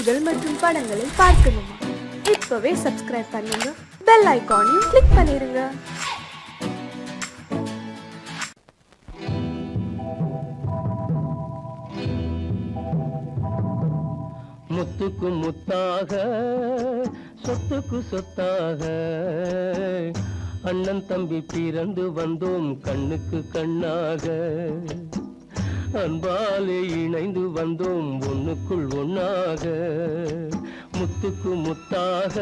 செய்திகள் மற்றும் படங்களை பார்க்கணுமா? இப்பவே சப்ஸ்கிரைப் பண்ணுங்க, பெல் ஐகானையும் கிளிக் பண்ணிருங்க. முத்துக்கு முத்தாக சொத்துக்கு சொத்தாக அண்ணன் தம்பி பிறந்து வந்தோம் கண்ணுக்கு கண்ணாக. அன்பாலே இணைந்து வந்தோம் ஒண்ணுக்குள் ஒண்ணாக. முத்துக்கு முத்தாக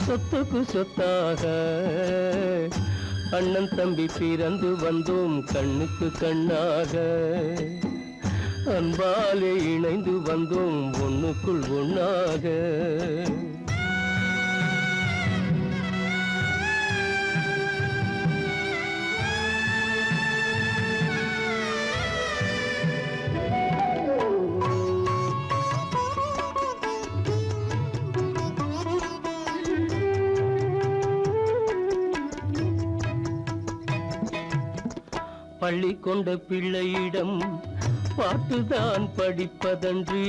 சொத்துக்கு சொத்தாக அண்ணன் தம்பி பிறந்து வந்தோம் கண்ணுக்கு கண்ணாக. அன்பாலே இணைந்து வந்தோம் ஒண்ணுக்குள் ஒண்ணாக. பள்ளி கொண்ட பிள்ளையிடம் பாட்டுதான் படிப்பதன்றி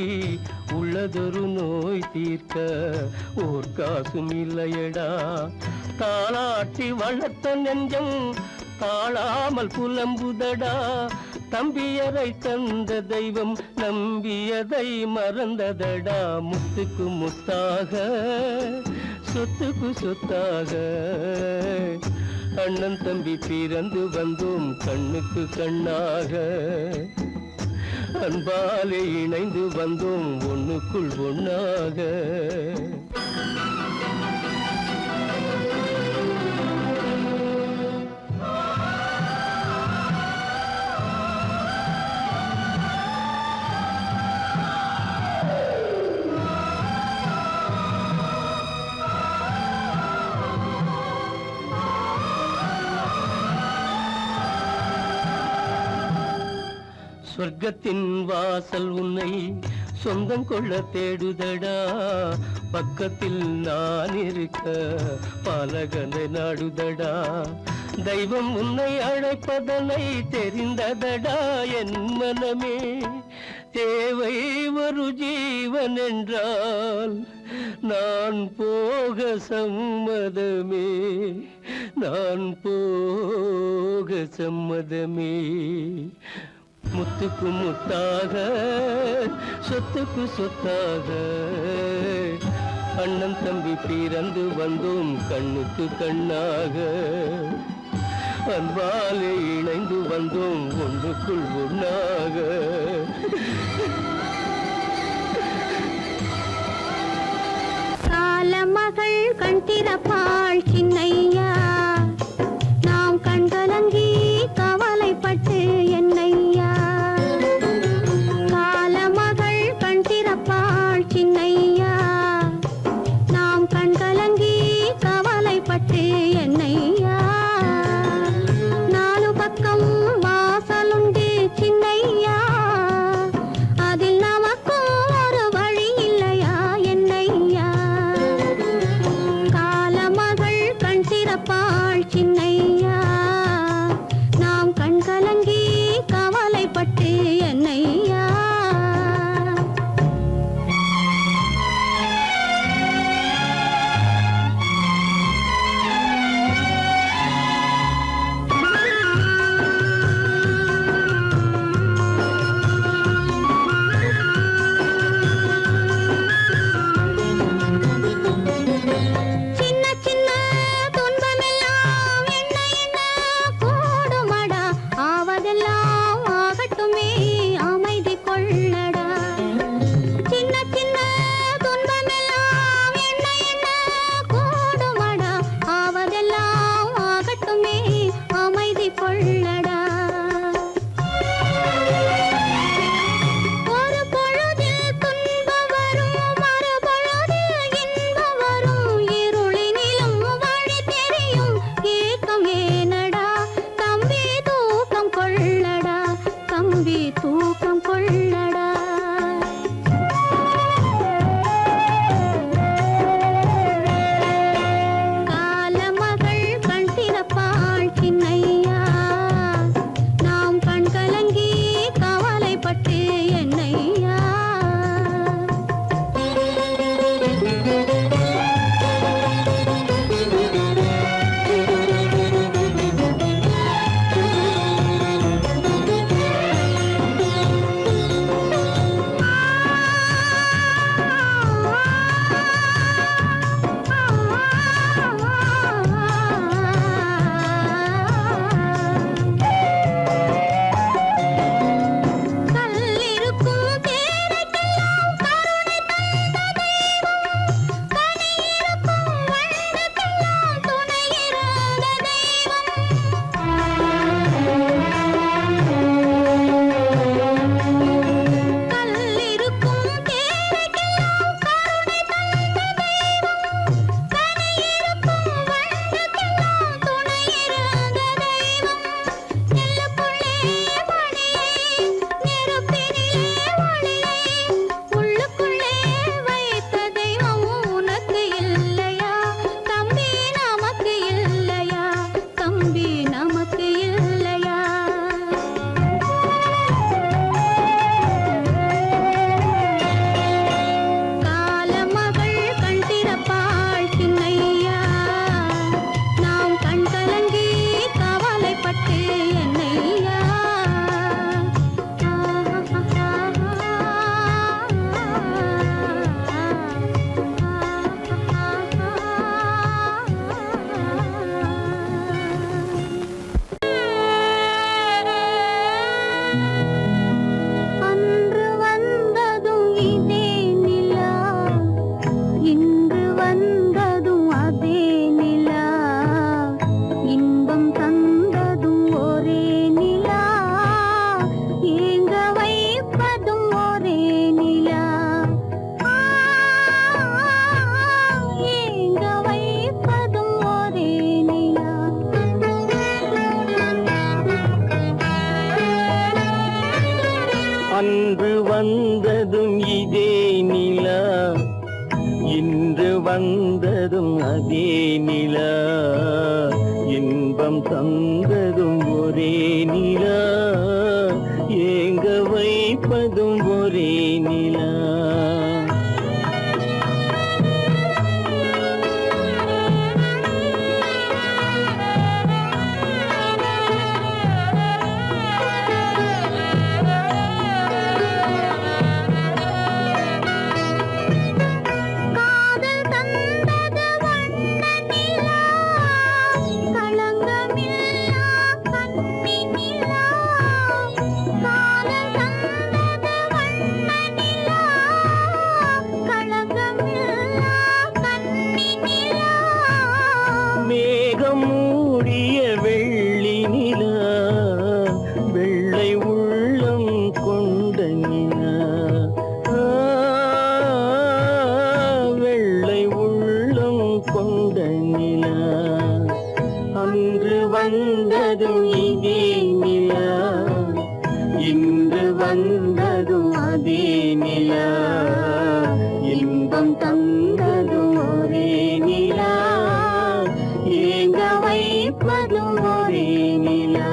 உள்ளதொரு நோய் தீர்க்க ஓர் காசும் இல்லையடா. தாளாட்டி வளர்த்த நெஞ்சம் தாழாமல் புலம்புதடா. தம்பியரை தந்த தெய்வம் நம்பியதை மறந்ததடா. முத்துக்கு முத்தாக சொத்துக்கு சொத்தாக அண்ணன் தம்பி பிறந்து வந்தோம் கண்ணுக்கு கண்ணாக. அன்பாலே இணைந்து வந்தோம் ஒண்ணுக்குள் ஒண்ணாக. சொர்க்கத்தின் வாசல் உன்னை சொந்தம் கொள்ள தேடுதடா. பக்கத்தில் நான் இருக்க பாலகனை நாடுதடா. தெய்வம் உன்னை அழைப்பதனை தெரிந்ததடா என் மனமே. தேவை ஒரு ஜீவன் என்றால் நான் போக சம்மதமே. நான் போக சம்மதமே. முத்துக்கு முத்தாக சொத்துக்கு சொத்தாக அண்ணன் தம்பி பிறந்து வந்தோம் கண்ணுக்கு கண்ணாக. அன்பாலே இணைந்து வந்தோம் ஒன்றுக்குள் ஒண்ணாக. காலமகள் கண் திறப்பாள் சின்னையா, நாம் கண்கலங்கி கவலைப்பட்டு என்னையா. காலமகள் கண் திறப்பாள் சின்னையா, நாம் கண்கலங்கி கவலைப்பட்டு என்னையா. நாலு பக்கம் வாசலுண்டு சின்னையா, அதில் வந்ததும் அதே நிலா, இன்பம் தந்ததும் ஒரே நிலா, ஏங்க வைப்பதும் ஒரே நிலா. காதல் தந்தது வண்ண நிலா, களங்கமில்லா கன்னி நிலா. காதல் தந்தது வண்ண நிலா, களங்கமில்லா கன்னி நிலா. மேகம் மூடிய வெள்ளி நிலா, வெள்ளை உள்ளம் கொண்ட நிலா, வெள்ளை உள்ளம் கொண்ட நிலா. அன்று வந்ததும் இதே நிலா, இன்று வந்ததும் அதே நிலா, இன்பம் தந்ததும் ஒரே நிலா, ஏங்க வைப்பதும் ஒரே நிலா.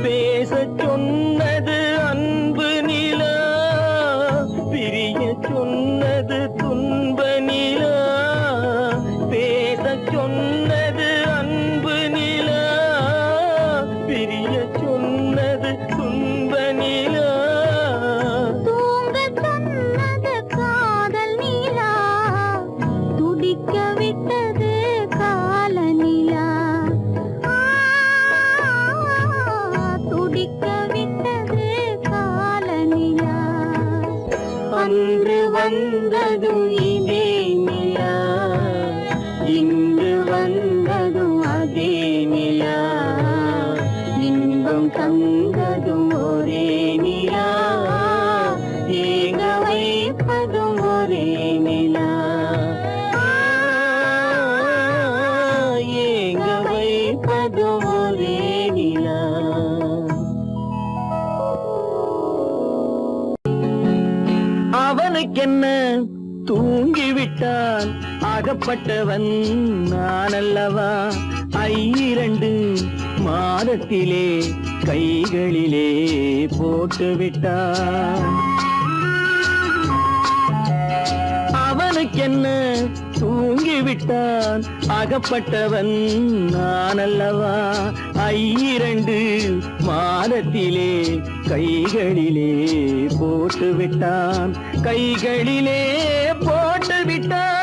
பேசச் சொன்னது அன்பு நிலா, பிரிய சொன்னது துன்ப நிலா. பேசச் சொன்னது அன்பு நிலா, பிரிய சொன்னது துன்ப நிலா. தூங்கச் சொன்னது காதல் நிலா, துடிக்க விட்டது கால நிலா. துடிக்க விட்டது கால நிலா. அன்று வந்ததும் இதே நிலா, இன்று வந்ததும் அதே நிலா, இன்பம் தந்ததும் ஒரே நிலா, ஏங்க வைப்பதும் ஒரே நிலா, ஏங்க வைப்பதும் ஒரே நிலா. அவனுக்கென்ன தூங்கிவிட்டான், அகப்பட்டவன் நான் அல்லவா. 2 மாதத்திலே கைகளிலே போட்டுவிட்டான். அவனுக்கென்ன தூங்கிவிட்டான், அகப்பட்டவன் நான் அல்லவா. 2 மாதத்திலே கைகளிலே போட்டுவிட்டான், கைகளிலே போட்டுவிட்டான்.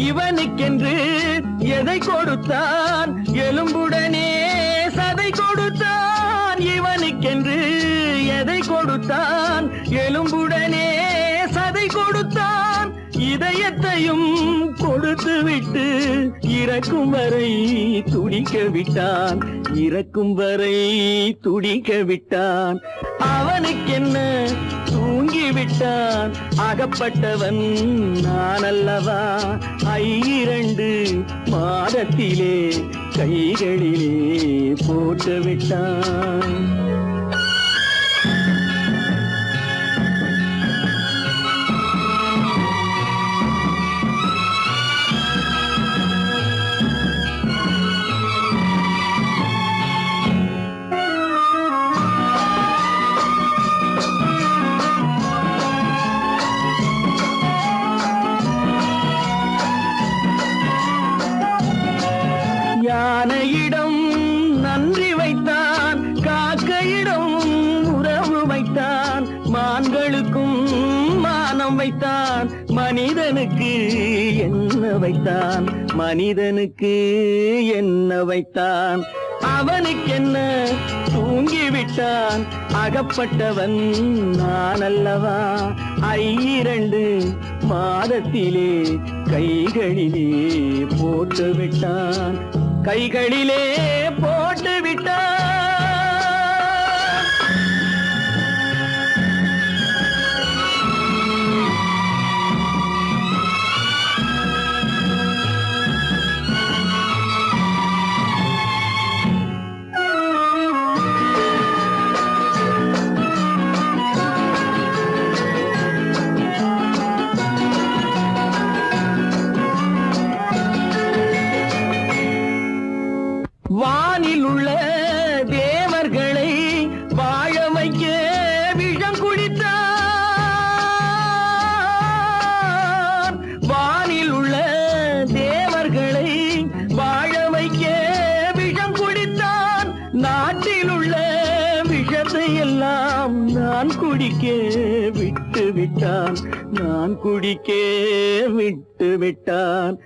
இவனுக்கென்று எதை கொடுத்தான், எலும்புடனே சதை கொடுத்தான். இவனுக்கென்று எதை கொடுத்தான், எலும்புடனே சதை கொடுத்தான். இதயத்தையும் கொடுத்து விட்டு இறக்கும் வரை துடிக்க விட்டான், இறக்கும் வரை துடிக்க விட்டான். அவனுக்கென்ன தூங்கிவிட்டான், அகப்பட்டவன் நான் அல்லவா. 2 மாதத்திலே கைகளிலே போட்டுவிட்டான். யானையிடம் நன்றி வைத்தான், காக்கையிடம் எல்லாம் வைத்தான் மனிதனுக்கு என்ன வைத்தான், மனிதனுக்கு என்ன வைத்தான். அவனுக்கென்ன தூங்கிவிட்டான், அகப்பட்டவன் நான் அல்லவா. 2 மாதத்திலே கைகளிலே போட்டு விட்டான், கைகளிலே போட்டு விட்டான். வானில் உள்ள தேவர்களை வாழ வைக்க விஷம் குடித்தான். வானில் உள்ள தேவர்களை வாழ வைக்க விஷம் குடித்தான். நாட்டில் உள்ள விஷத்தை எல்லாம் நான் குடிக்க விட்டு விட்டான், நான் குடிக்க விட்டு விட்டான்.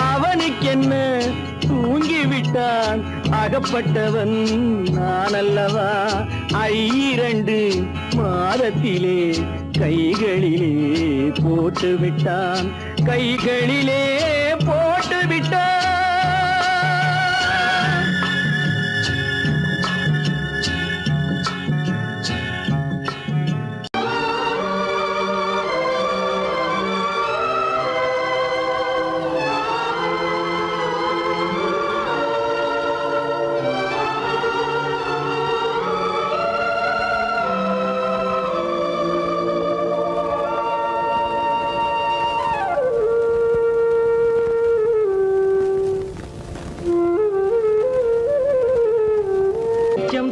அவனுக்கென்ன தூங்கிவிட்டான், அகப்பட்டவன் நான் அல்லவா. 2 மாதத்திலே கைகளிலே போட்டு விட்டான், கைகளிலே போட்டு விட்டான்.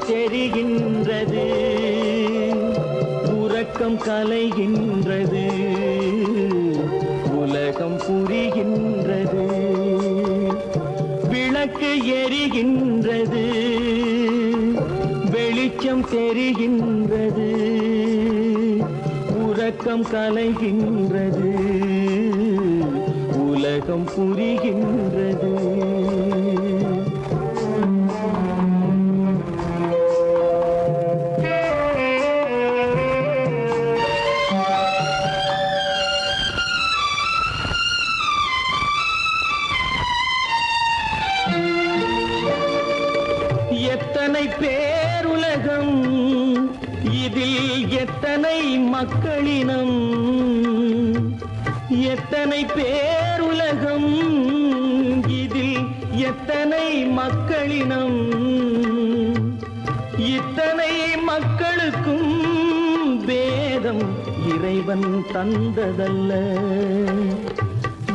தெரிகின்றது, உறக்கம் கலைகின்றது, உலகம் புரிகின்றது. விளக்கு எரிகின்றது, வெளிச்சம் தெரிகின்றது, உறக்கம் கலைகின்றது, உலகம் புரிகின்றது. எத்தனை பேருலகம், இதில் எத்தனை மக்களினம். எத்தனை பேருலகம், இதில் எத்தனை மக்களினம். இத்தனை மக்களுக்கும் வேதம் இறைவன் தந்ததல்ல.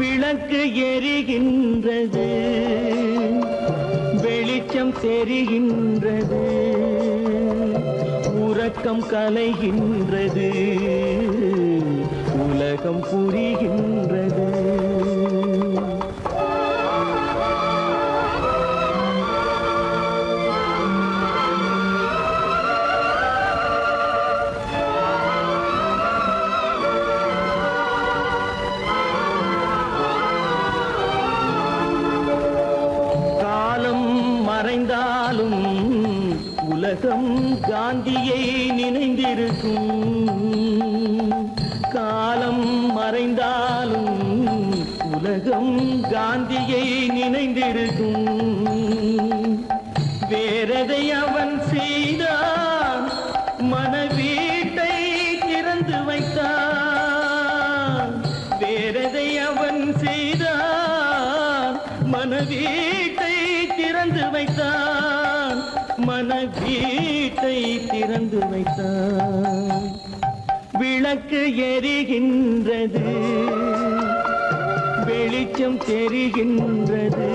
விளக்கு எரிகின்றது, வெளிச்சம் தெரிகின்றது, உறக்கம் கலைகின்றது, உலகம் புரிகின்றது. மறைந்தாலும் உலகம் காந்தியை நினைந்திருக்கும். காலம் மறைந்தாலும் உலகம் காந்தியை நினைந்திருக்கும். வேறதை அவன் செய்தான், மனவீட்டை திறந்து வைத்தான். வேறதை அவன் செய்தான், மனவீட்டை திறந்து வைத்தான், மனவீட்டை திறந்து வைத்தான். விளக்கு எரிகின்றது, வெளிச்சம் தெரிகின்றது,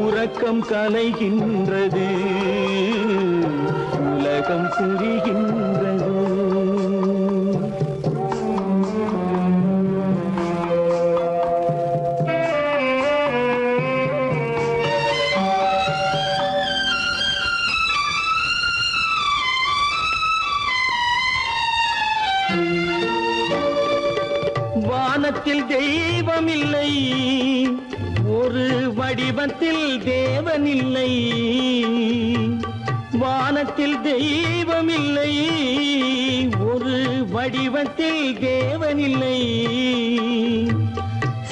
உறக்கம் கலைகின்றது, உலகம் புரிகின்றது. வானத்தில் தெய்வம் இல்லை, ஒரு வடிவத்தில் தேவன் இல்லை. வானத்தில் தெய்வம் இல்லை, ஒரு வடிவத்தில் தேவன் இல்லை.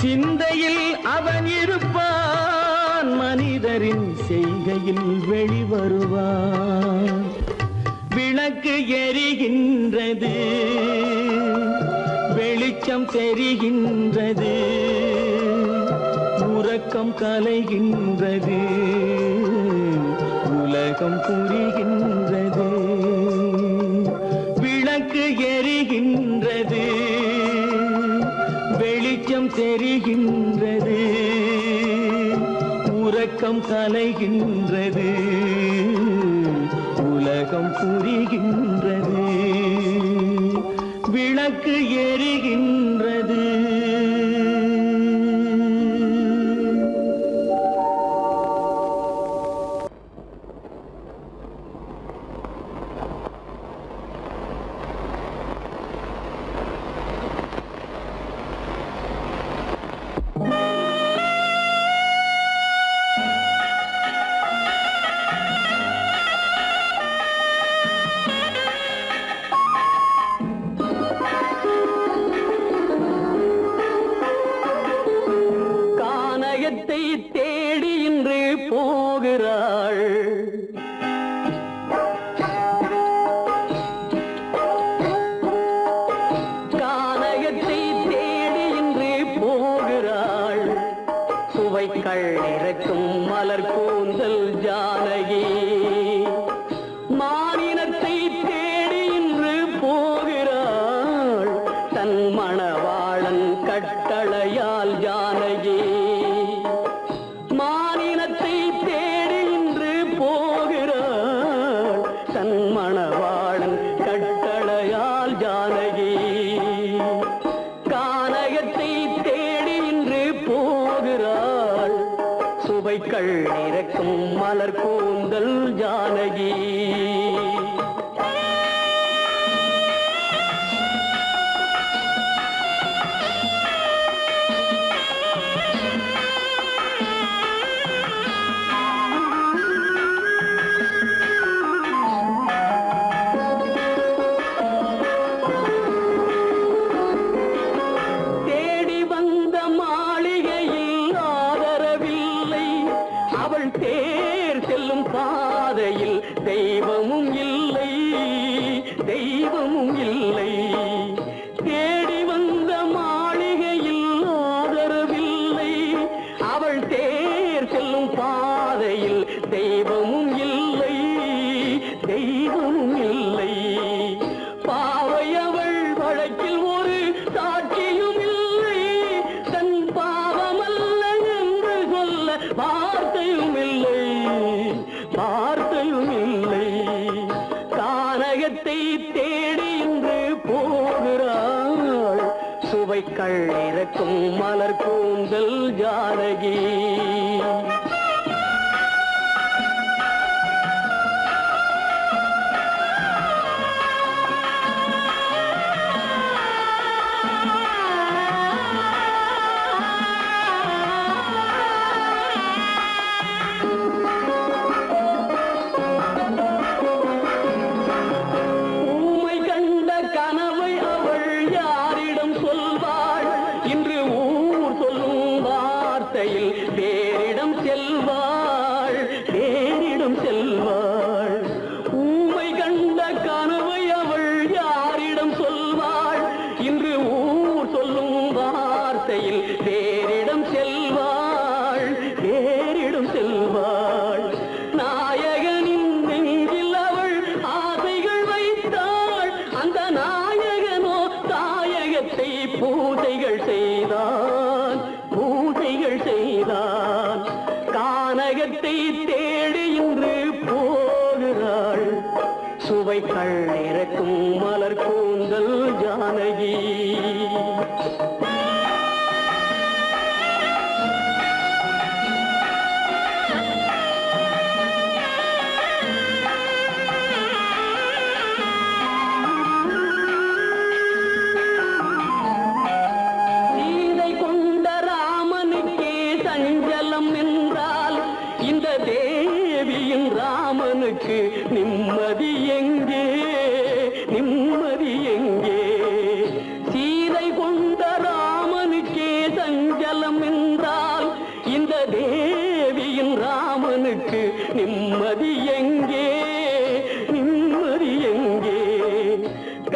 சிந்தையில் அவன் இருப்பான், மனிதரின் செய்கையில் வெளிவருவான். விளக்கு எரிகின்றது, வெளிச்சம் தெரிகின்றது, உறக்கம் கலைகின்றது, உலகம் புரிகின்றது. விளக்கு எரிகின்றது, வெளிச்சம் தெரிகின்றது, உறக்கம் கலைகின்றது, உலகம் புரிகின்றது. விளக்கு எரிகின்றது. தேடி இன்று போகிறாள், கானகத்தை தேடி இன்று போகிறாள். சுவைக்கள் இறக்கும் மலர் கூந்தல் ஜானகி, மானினத்தை தேடி இன்று போகிறாள். தன் மணவாளன் கட்டளையால் ஜானகி, மானினத்தை தேடி இன்று போகிறாள். தன் மணவாளன் கட்டளையால் ஜானகி, கானகத்தை தேடி இன்று போகிறாள். சுவைக்கள் இறக்கும் மலர் கூந்தல் ஜானகி. பாதையில் தெய்வமும் இல்லை, தெய்வமும் இல்லை. தேடி வந்த மாளிகையில் ஆதரவில்லை, அவள் தேர் செல்லும் பாதையில் தெய்வமும் இல்லை, தெய்வமும் இல்லை. பாவை அவள் வழக்கில் ஒரு சாட்சியும் இல்லை, தன் பாவமல்ல என்று சொல்ல வார்த்தையும் இல்லை, வார்த்தையும் இல்லை. கானகத்தை தேடி இன்று போகிறாள். சுவைக்கள் இறக்கும் மலர் கூந்தல் ஜானகி. பேரிடம் செல்வாள், பேரிடம் செல்வாள். ஊமை கண்ட கனவை அவள் யாரிடம் சொல்வாள்? இன்று ஊர் சொல்லும் வார்த்தையில் பேரிடம் செல்வாள், பேரிடம் செல்வாள். நாயகனின் நெஞ்சில் அவள் ஆசைகள் வைத்தாள், அந்த நாயகனோ தாயகத்தை பூஜைகள் செய்தான், பூஜைகள் செய்தான். கானகத்தை தேடி இன்று போகிறாள். சுவைக்கள் இறக்கும் மலர் கூந்தல் ஜானகி. கொண்ட ராமனுக்கே சஞ்சலம் என்றால் இந்த தேவியின் ராமனுக்கு நிம்மதி எங்கே, நிம்மதி எங்கே?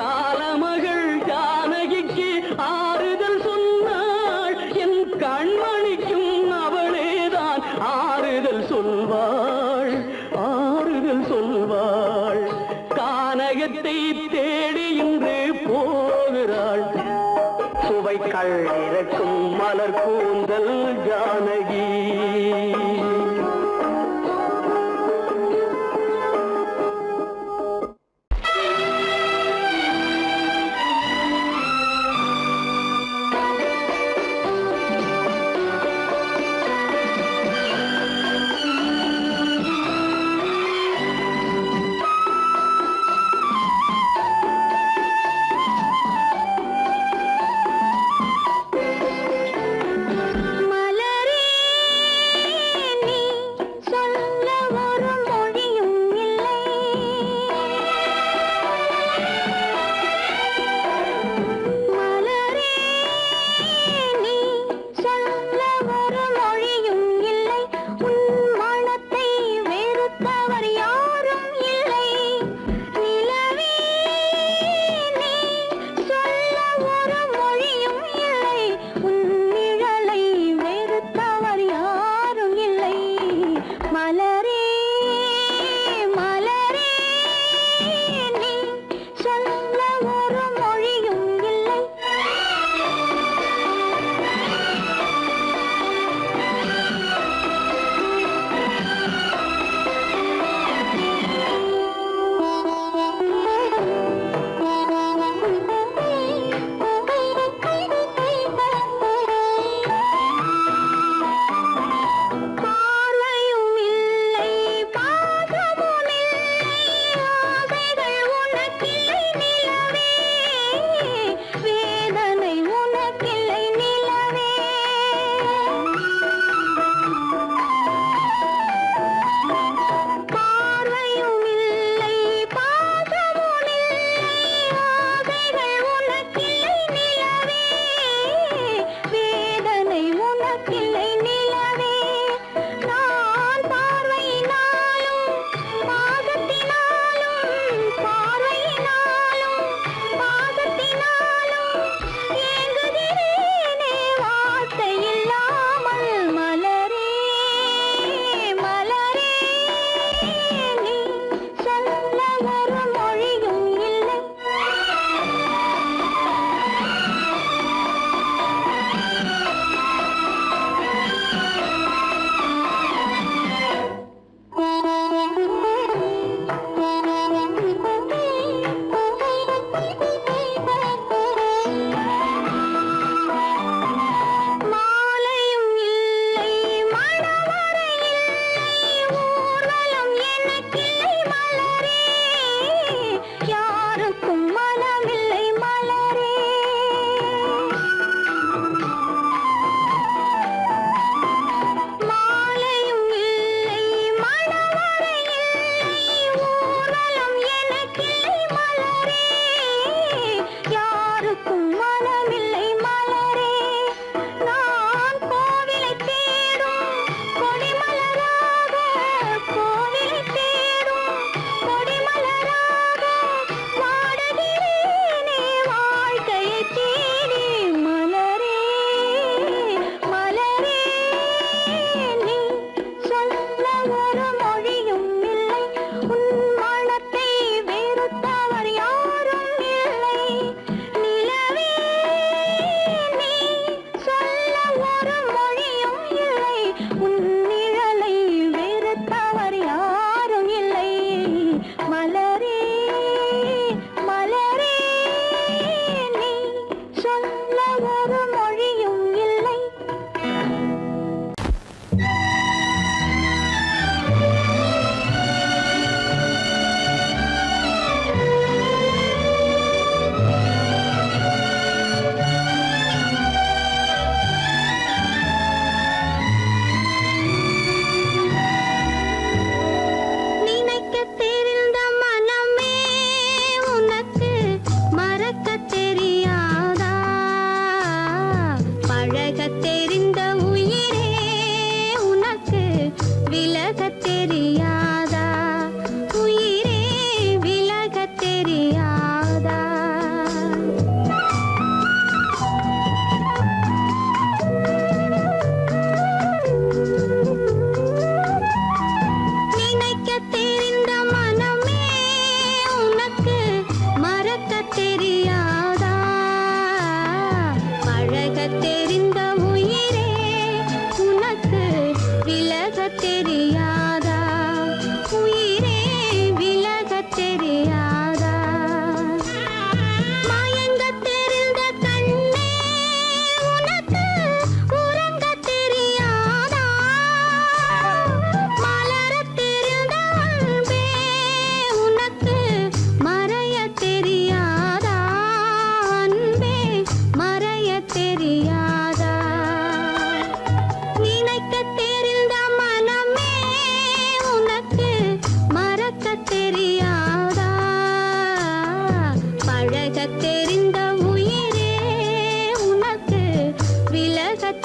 காலமகள் ஜானகிக்கு ஆறுதல் சொன்னாள், என் கண்மணிக்கும் அவளேதான் ஆறுதல் சொல்வாள், ஆறுதல் சொல்வாள். கானகத்தை தேடி இன்று போகிறாள், சுவைக்கள் இறக்கும் மலர் கூந்தல் ஜானகி. மலரே நீ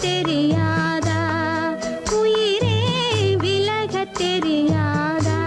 தெரியாதா உயிரே விலக தெரியாதா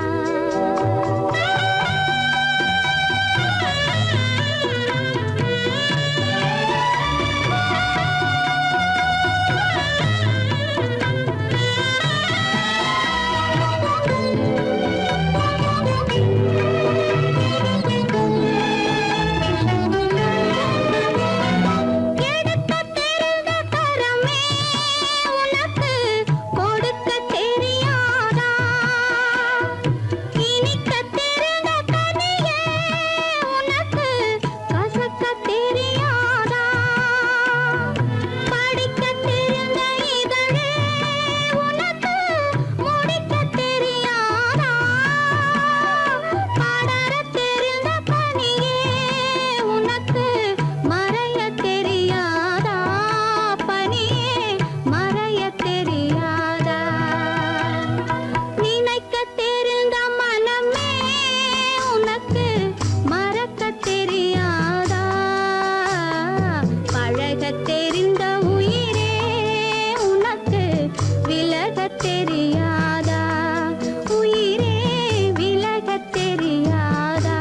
தெரியாதா உயிரே விலக தெரியாதா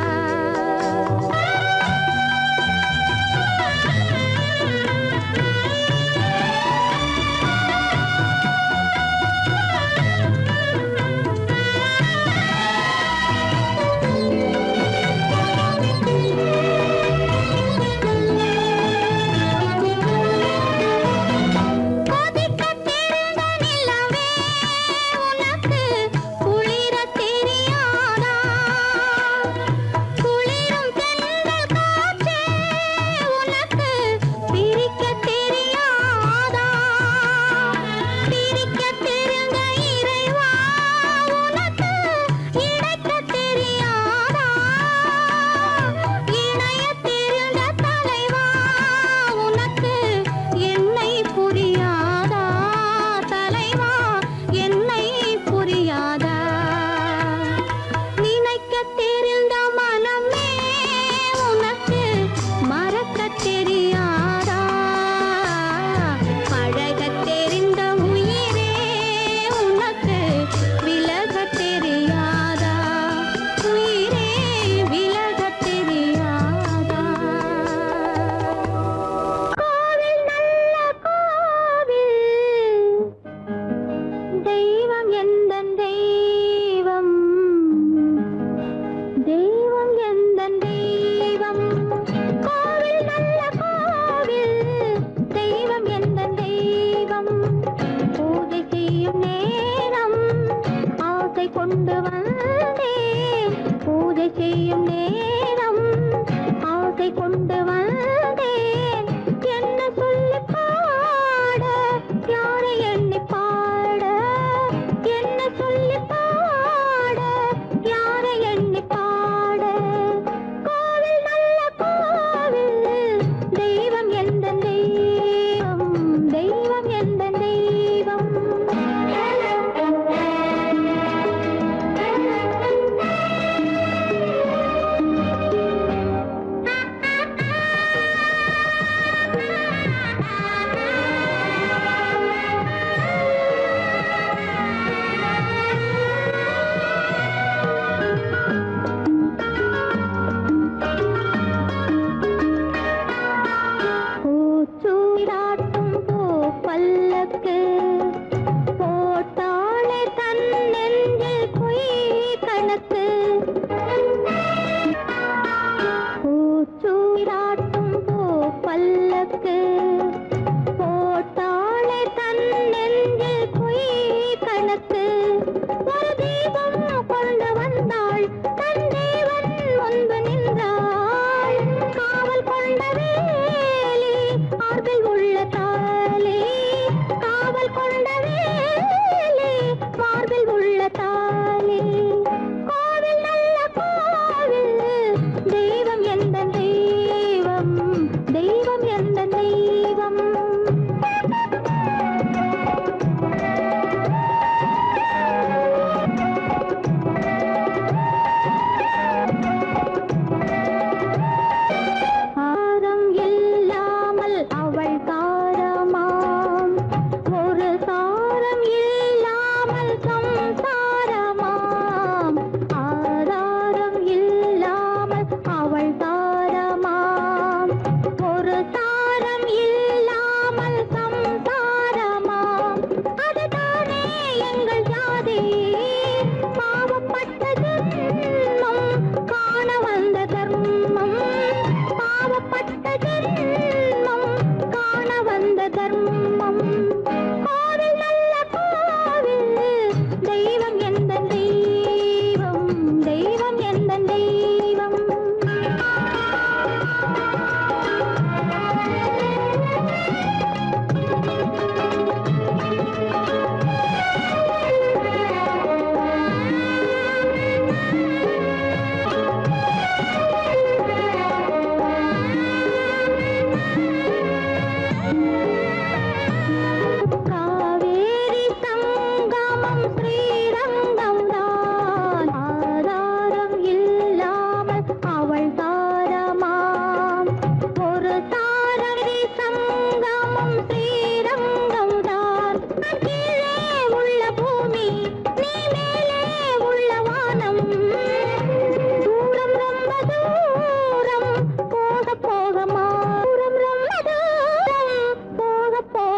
அவள்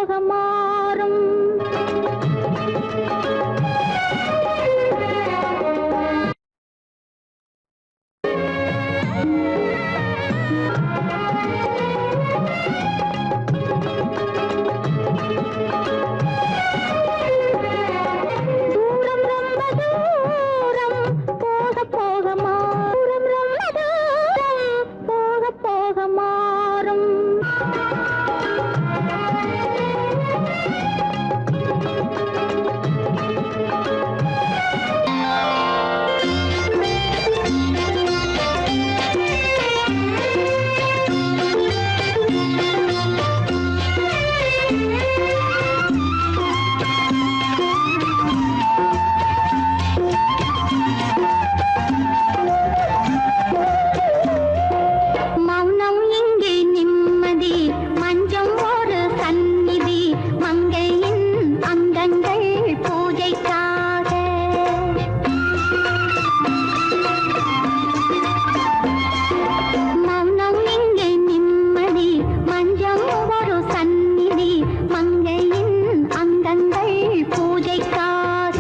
போக மாறும். தூரம் ரொம்ப தூரம் போக போக மாறும். ரொம்ப தூரம் போக போக மாறும். மௌனம் இங்கே நிம்மதி, மஞ்சம் ஒரு சந்நிதி, மங்கையின் அங்கங்கள் பூஜைக்காக. மௌனம் இங்கே நிம்மதி, மஞ்சம் ஒரு சந்நிதி, மங்கையின் அங்கங்கள் பூஜைக்காக.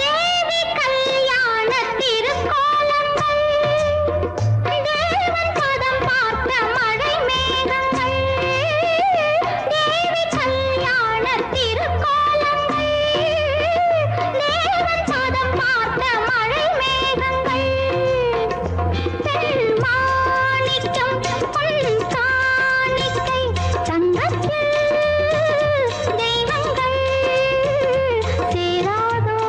தேவி கல்யாண திருக்கோலங்கள், தேவன் பதம் பார்த்த மழை மேகங்கள். தேவி கல்யாண திருக்கோலங்கள், தேவன் பதம் பார்த்த மழை மேகங்கள். மாணிக்கம் பொன் காணிக்கை, தங்கத்தில் தெய்வங்கள் சேராதோ.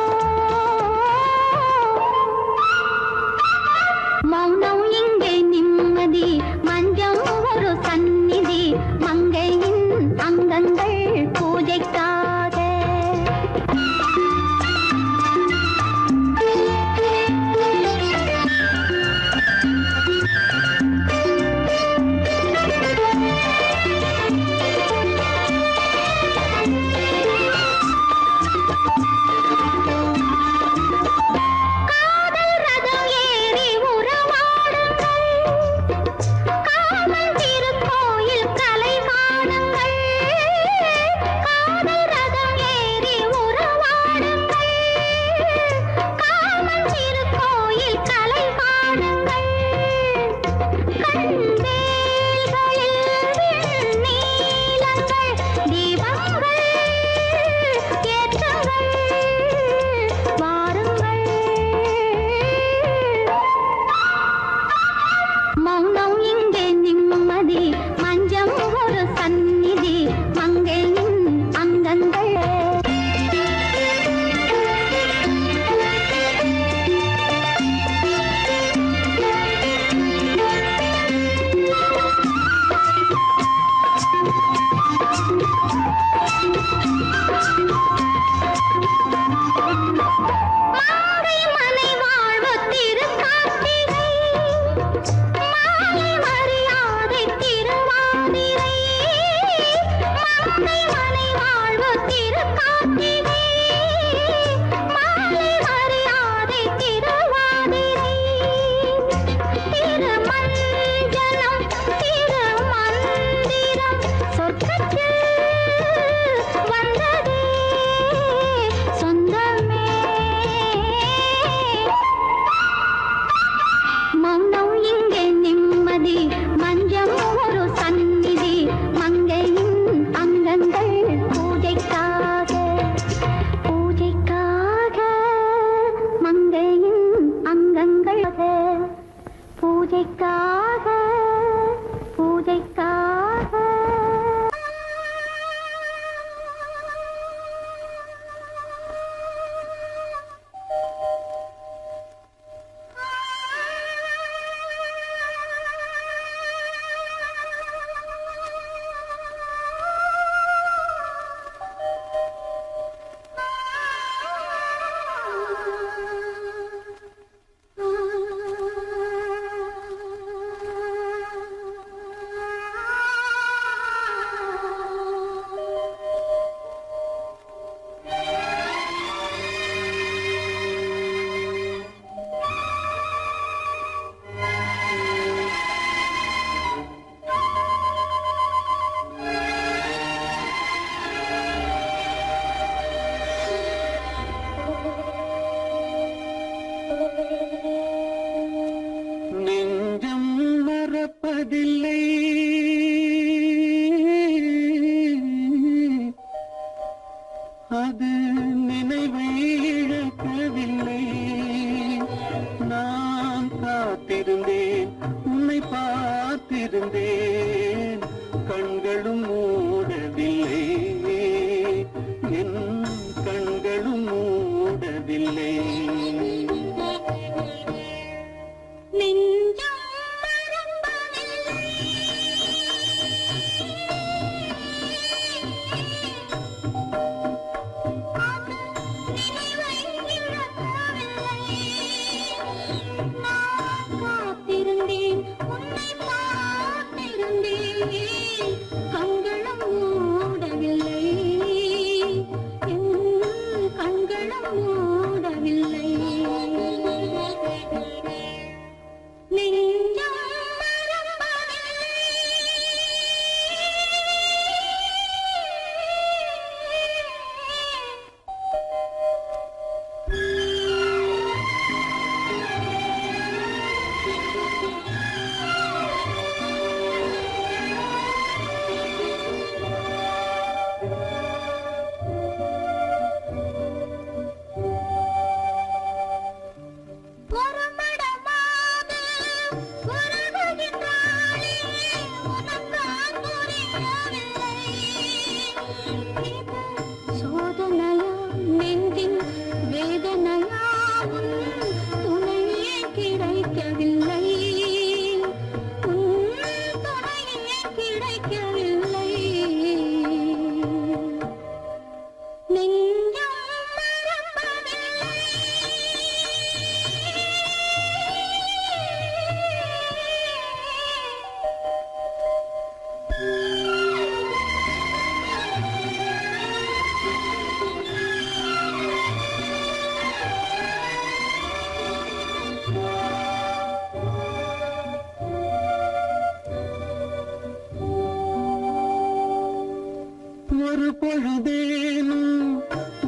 மௌனம் இங்கே நிம்மதி, மஞ்சம் ஒரு சந்நிதி, மங்கையின் அங்கங்கள் பூஜைக்காக. காதல் ரதம் ஏறி உறவாடுங்கள், காதல் திருக்கோயில் கலை காணுங்கள். காதல் ரதம் ஏறி உறவாடுங்கள், காதல் திருக்கோயில் கலை காணுங்கள். கண்வேல்களில் விண்ணீலங்கள், தீபங்கள் ஏற்றுங்கள், வாருங்கள். மௌனம் இங்கே நிம்மதி, மஞ்சம் ஒரு சந்நிதி, மங்கையின் அங்கங்கள். மாலை மனை வாழ்வு திருக்கார்த்திகை, மாலை மரியாதை திருவாதிரை. மாலை மனை வாழ்வு திருக்கார்த்திகை, மாலை மரியாதை திருவாதிரை. திருமஞ்சனம் திருமந்திரம், சொர்க்கத்தில் வந்ததே சொந்தமே. மௌனம் இங்கே நிம்மதி, மஞ்சம் ஒரு சந்நிதி, மங்கையின் அங்கங்கள் பூஜைக்காக. பூஜைக்காக மங்கையின் அங்கங்கள், பூஜைக்காக பூஜைக்காக. மறக்கவில்லை. அது நினைவை இழக்கவில்லை. நான் காத்திருந்தேன், உன்னை பார்த்திருந்தேன், கண்களும் மூடவில்லை, என் கண்களும் மூடவில்லை. ஒரு பொழுதேனும்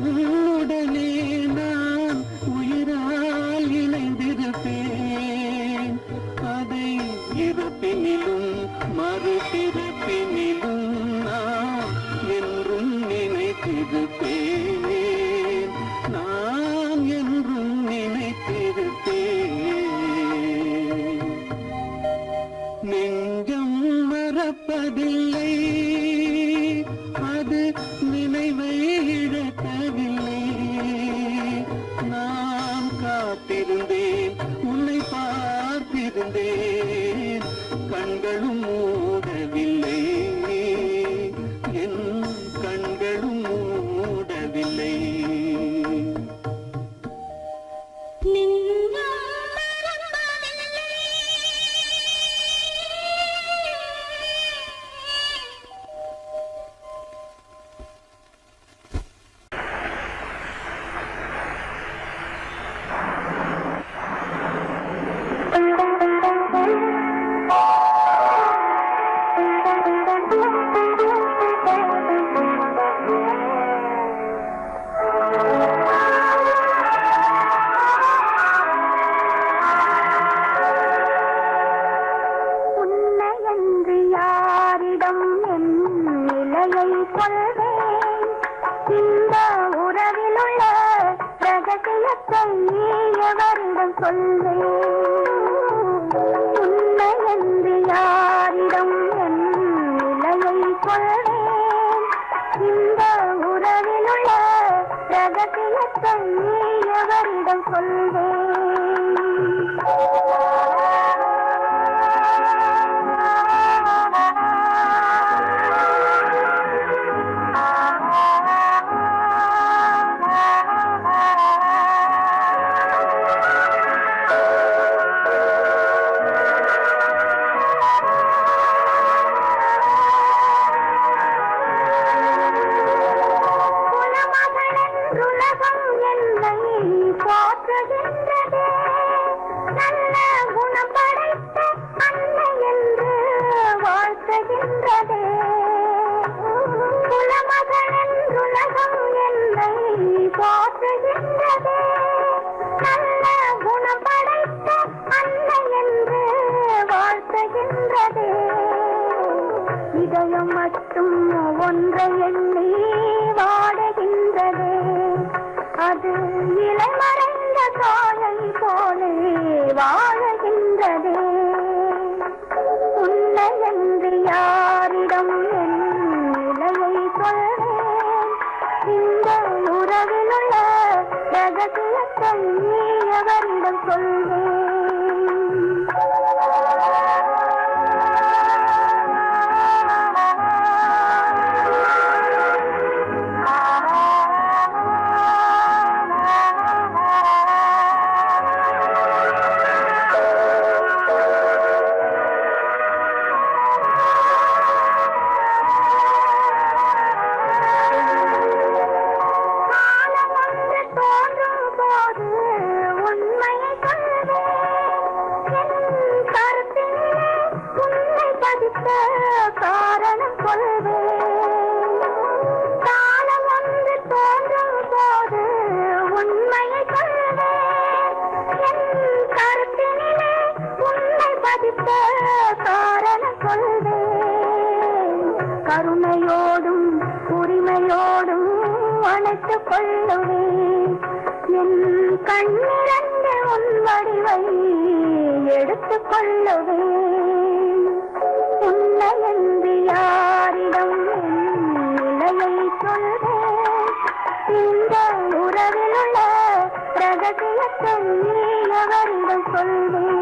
உன்னுடனே நான் உயிரால் இணைந்திருப்பேன். அதை இருப்பினிலும் மறுபிறப்பினிலும் நான் என்றும் நினைத்திருப்பேன். நான் என்றும் நினைத்திருப்பேன். நெஞ்சம் மறப்பதில்லை, அது நினைவை இழக்கவில்லை. நான் காத்திருந்தேன், உன்னை பார்த்திருந்தேன், கண்களும் மூடவில்லை, என் கண்களும் மூடவில்லை. நல்ல குணம் படைத்த அன்னை என்று வாழ்த்துகின்றதே. இதயம் மட்டும் ஒன்றை எண்ணி வாடுகின்றதே, அது இலைமறைந்த காயை போலே வாழுகின்றதே. உன்னை என்று யாரிடம் என் நிலையை சொல்வேன், இந்த உறவில் உள்ள ரகசியத்தை எவரிடம் சொல்வேன். காரணம் கொள்வேன், காலம் ஒன்று தோன்றும் போது உண்மையை சொல்வேன். என் கருத்தினிலே உன்னை பதித்த காரணம் கொள்வேன். கருணையோடும் உரிமையோடும் அணைத்துக் கொள்ளுவேன். என் கண்ணிரண்டு உன் வடிவை எடுத்துக் கொள்ளுவேன். உன்னை என்று யாரிடம் நிலையை சொல்வேன், இந்த உறவில் உள்ள ரகசியத்தை எவரிடம் சொல்வேன்.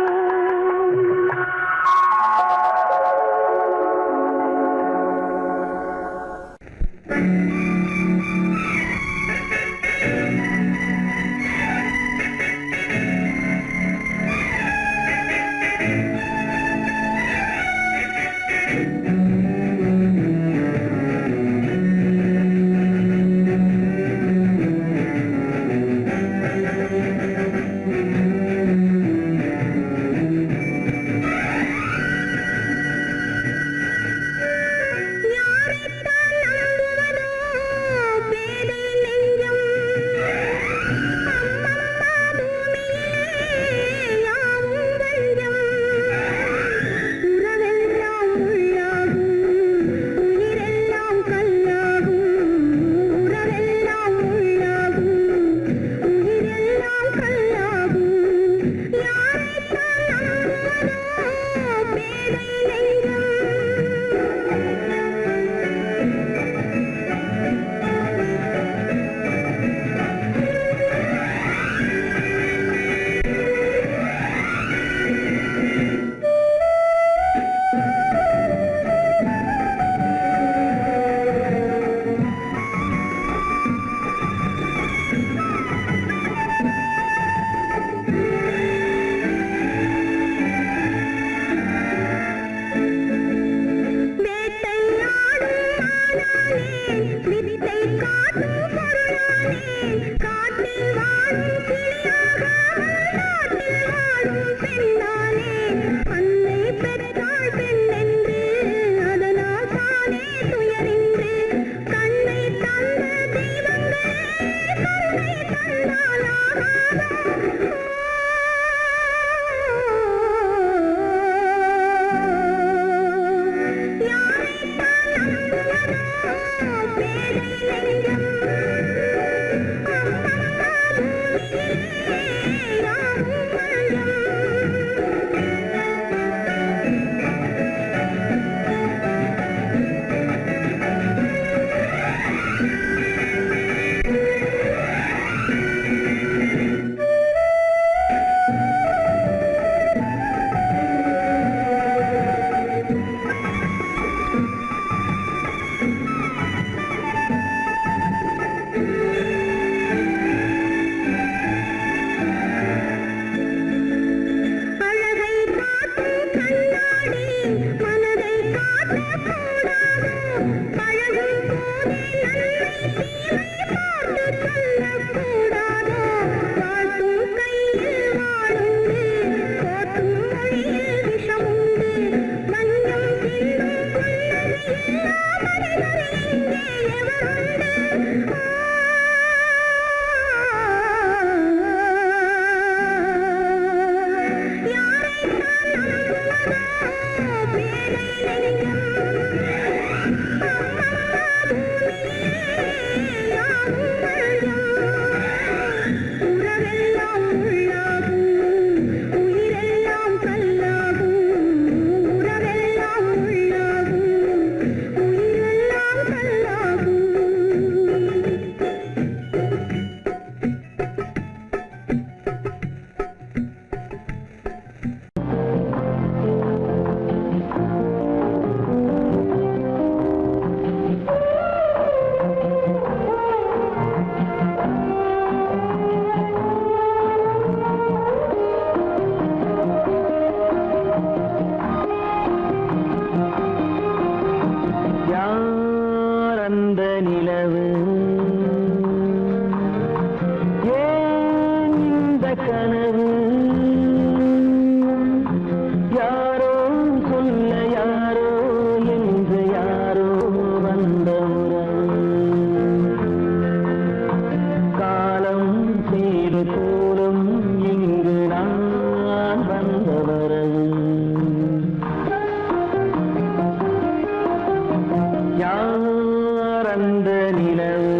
யார் அந்த நிலவு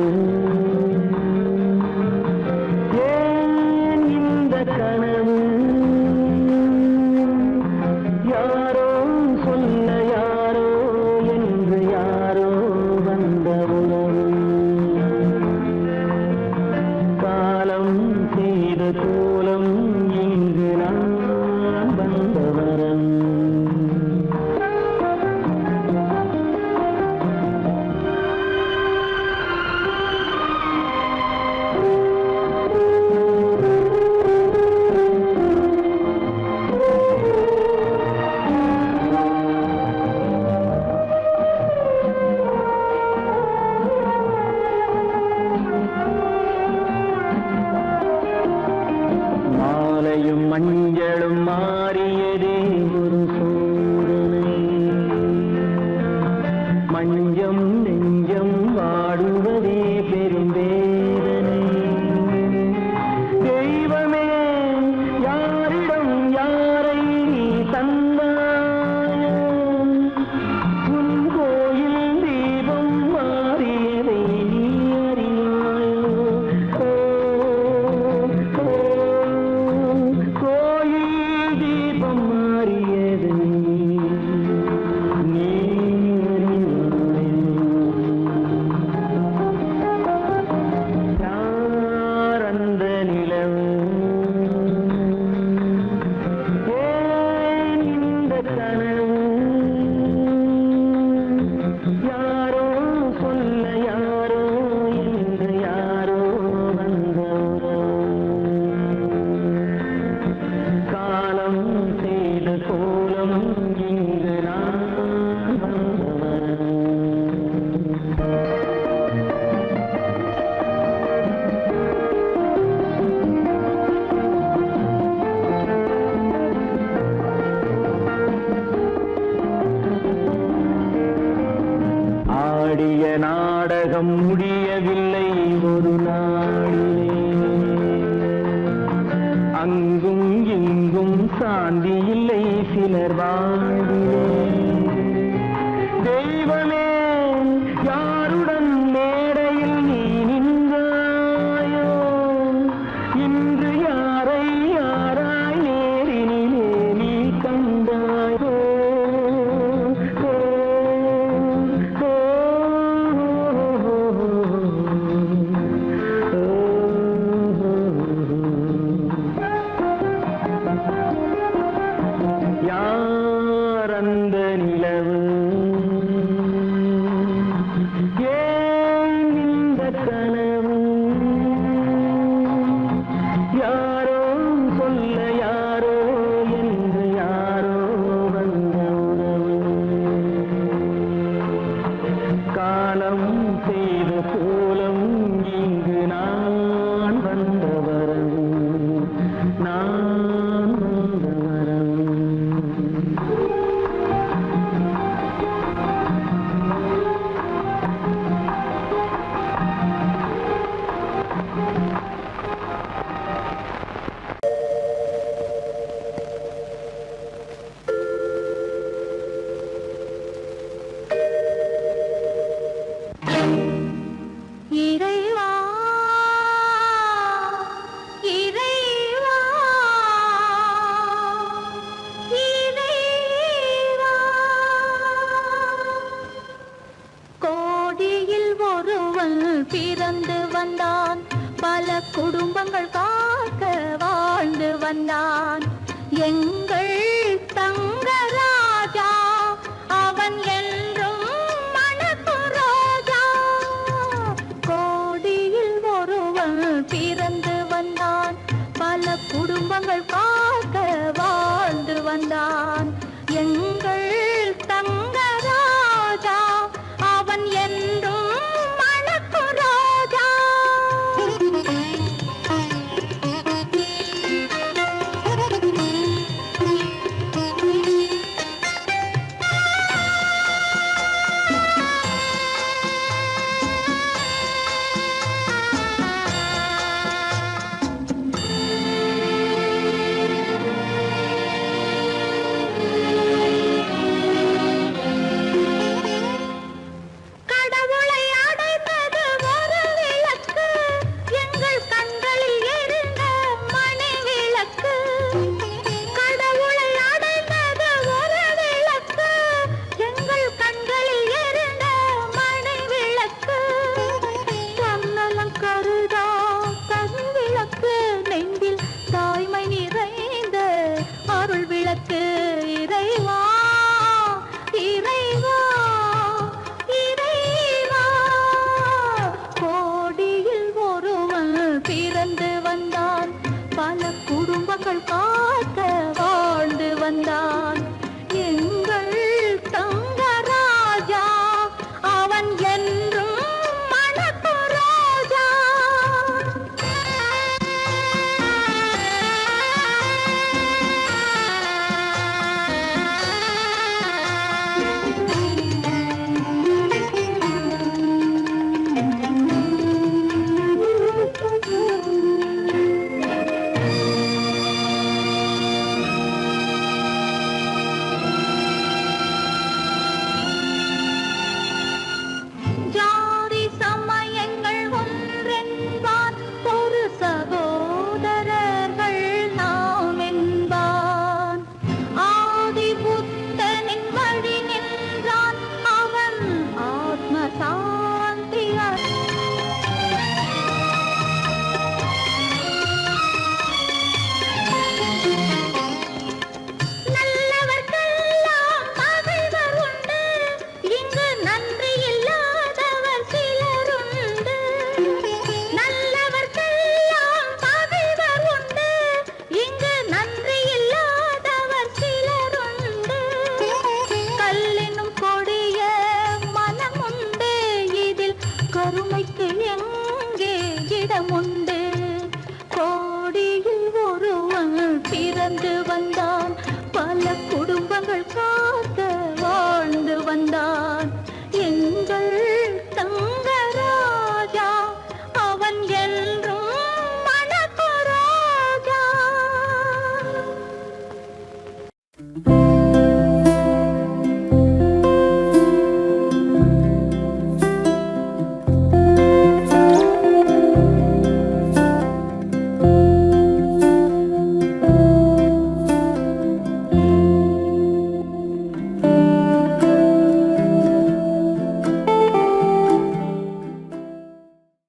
ஏன் இந்த கனவு யாரோ சொல்ல யாரோ என்று யாரோ வந்த உணவு காலம் செய்த கோலம் இங்கு நான் வந்த வரம் மாலையும் மஞ்சளும் மாறியதே ஒரு சோதனை மஞ்சம் நெஞ்சம் வாடுவதே பெரும் வேதனை தெய்வமே யாரிடம் யாரை நீ தந்தாயோ உன் கோயில் தீபம் மாறியதை நீ அறியாயோ கோயில் தீபம் மாறியது நீ யார் அந்த நிலவு ஏன் இந்த கனவு யாரோ சொல்ல யாரோ என்று யாரோ வந்த காலம் செய்த கோலம் இங்கு நான் வந்தவன் ஆடிய நாடகம் முடியவில்லை ஒரு நாளிலே அங்கும் இங்கும் சாந்தி இல்லை சிலர் வாழ்விலே தெய்வமே யாருடன் மேடையில் நீ நின்றாயோ இன்று யாரை யாராய் நேரினிலே நீ கண்டாயோ யார் அந்த நிலவு ஏன் இந்த கனவு யாரோ சொல்ல யாரோ என்று யாரோ வந்த உறவு காலம் செய்த கோலம் இங்கு நான் வந்த வரவு நான் வந்த வரவு இறைவா இறைவா இறைவா கோடியில் ஒருவன் பிறந்து வந்தான் பல குடும்பங்கள் காக்க வாழ்ந்து வந்தான் எங்கள்